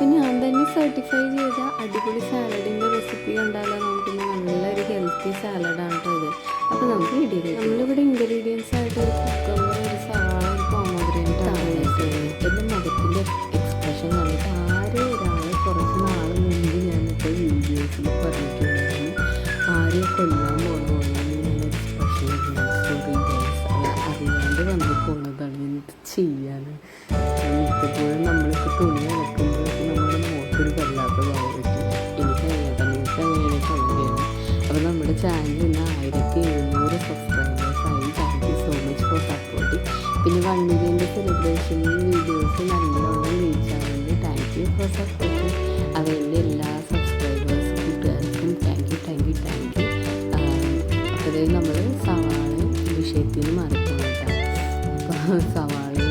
അപ്പോൾ ഞാൻ തന്നെ സർട്ടിഫൈ ചെയ്ത അടിപൊളി സാലഡിൻ്റെ റെസിപ്പി കണ്ടാലോ നമുക്ക് നല്ലൊരു ഹെൽത്തി സാലഡാണ് കേട്ടോ ഇത്. അപ്പോൾ നമുക്ക് നമ്മളിവിടെ ഇൻഗ്രീഡിയൻസ് ആയിട്ട് ഒരു കുക്കമ്പർ, ഒരു സവാള, ഒരു പോമഗ്രാനൈറ്റ് ആണ് എൻ്റെ മുഖത്തിൻ്റെ എക്സ്പ്രഷൻ കണ്ടിട്ട് ഒരാൾ കുറച്ച് നാൾ മുമ്പ് ഞാനിപ്പോൾ വീഡിയോസിൽ പറഞ്ഞിട്ടുണ്ടായിരുന്നു ആരെയും കൊല്ലാൻ പോകുന്ന എക്സ്പ്രഷൻ അറിയാണ്ട് വന്നു പോകുന്നതാണ്. എന്ത് ചെയ്യാൻ മിക്കപ്പോഴും നമ്മളിപ്പോൾ തുണി അലക്കുമ്പോഴേക്കും നമ്മുടെ മുഖത്തൊരു വല്ലാത്ത ഭാവം പറ്റും. എനിക്കറിയാം, നിങ്ങൾക്ക് അങ്ങനെയാണ് കമൻറ്റ് ചെയ്യണം. അപ്പോൾ നമ്മുടെ ചാനൽ ഇന്ന് 1700 സബ്സ്ക്രൈബേഴ്സായി. Thank you so much for support. പിന്നെ 1 മില്യൻ്റെ സെലിബ്രേഷൻ വീഡിയോസ് നല്ലോണം റീച്ച് ആവുന്നുണ്ട്. Thank you for support. അപ്പോൾ എൻ്റെ എല്ലാ സബ്സ്ക്രൈബേഴ്സ് കൂട്ടുകാർക്കും താങ്ക് യു. അപ്പോൾ നമ്മൾ സവാള വിഷയത്തിൽ നിന്ന് മാറിപ്പോകണം. അപ്പോൾ സവാളയും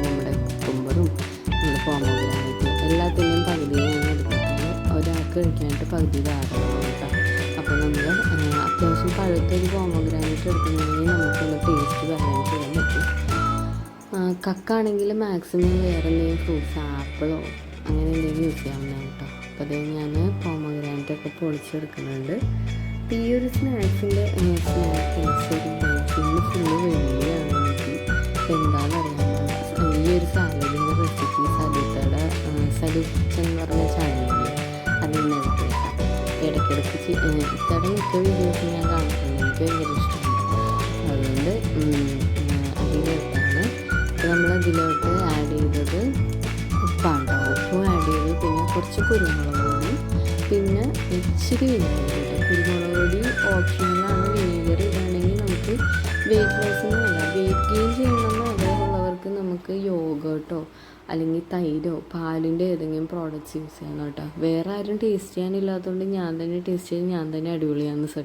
നമ്മുടെ കുക്കുംബറും നമ്മുടെ പോമഗ്രാനൈറ്റും എല്ലാത്തിൻ്റെയും പകുതിയാണ് എടുക്കുന്നത്. ഒരാൾക്ക് കഴിക്കാനായിട്ട് പകുതി ധാരാളം കേട്ടോ. അപ്പോൾ നമ്മൾ അത്യാവശ്യം പഴുത്തൊരു പോമഗ്രാനൈറ്റ് എടുക്കുന്നുണ്ടെങ്കിൽ നമുക്കൊന്ന് ടേസ്റ്റ് ബാലൻസ് ചെയ്യാൻ പറ്റും. കക്കാണെങ്കിൽ മാക്സിമം വേറെ എന്തെങ്കിലും ഫ്രൂട്ട്സ്, ആപ്പിളോ അങ്ങനെ എന്തെങ്കിലും യൂസ് ചെയ്യാവുന്നതാണ് കേട്ടോ. അപ്പോൾ അതേ ഞാൻ പോമഗ്രാനൈറ്റൊക്കെ പൊളിച്ചെടുക്കുന്നുണ്ട്. അപ്പോൾ ഈ ഒരു സ്നാക്സിൻ്റെ ഇന്ന് ഫുള്ള് വെള്ളിയാണ് എനിക്ക്. എന്താണെന്നറിയാമോ, ഈ ഒരു സാലഡിൻ്റെ റെസിപ്പി സലൂട്ടയുടെ സലൂട്ട് എന്ന് പറഞ്ഞ ചാനലിൽ അതിന് ഇടയ്ക്കിടയ്ക്ക് ഇത്തടെ മിക്ക വീഡിയോസ് ഞാൻ കാണിക്കുന്നത് എനിക്ക് ഭയങ്കര ഇഷ്ടമുണ്ട്. അതുകൊണ്ട് അതിലോട്ടാണ് നമ്മൾ അതിലോട്ട് ആഡ് ചെയ്തത് ഉപ്പാണ്. ഉപ്പും ആഡ് ചെയ്ത് പിന്നെ കുറച്ച് കുരുമുളക് പൊടി, പിന്നെ ഇച്ചിരി വിനീഗർ. കുരുമുളക് പൊടി ഓപ്ഷണലാണ്. വിനീഗർ ഇതാണെങ്കിൽ നമുക്ക് വെയിറ്റ് ലോസിനല്ല, വെയിറ്റ് ഗെയിൻ ചെയ്യണമെന്ന് ആഗ്രഹമുള്ളവർക്ക് നമുക്ക് യോഗട്ടോ അല്ലെങ്കിൽ തൈരോ പാലിൻ്റെ ഏതെങ്കിലും പ്രോഡക്റ്റ്സ് യൂസ് ചെയ്യണം കേട്ടോ. വേറെ ആരും ടേസ്റ്റ് ചെയ്യാനില്ലാത്തതുകൊണ്ട് ഞാൻ തന്നെ ടേസ്റ്റ് ചെയ്ത് ഞാൻ തന്നെ അടിപൊളിയാണെന്ന് സർട്ടിഫൈ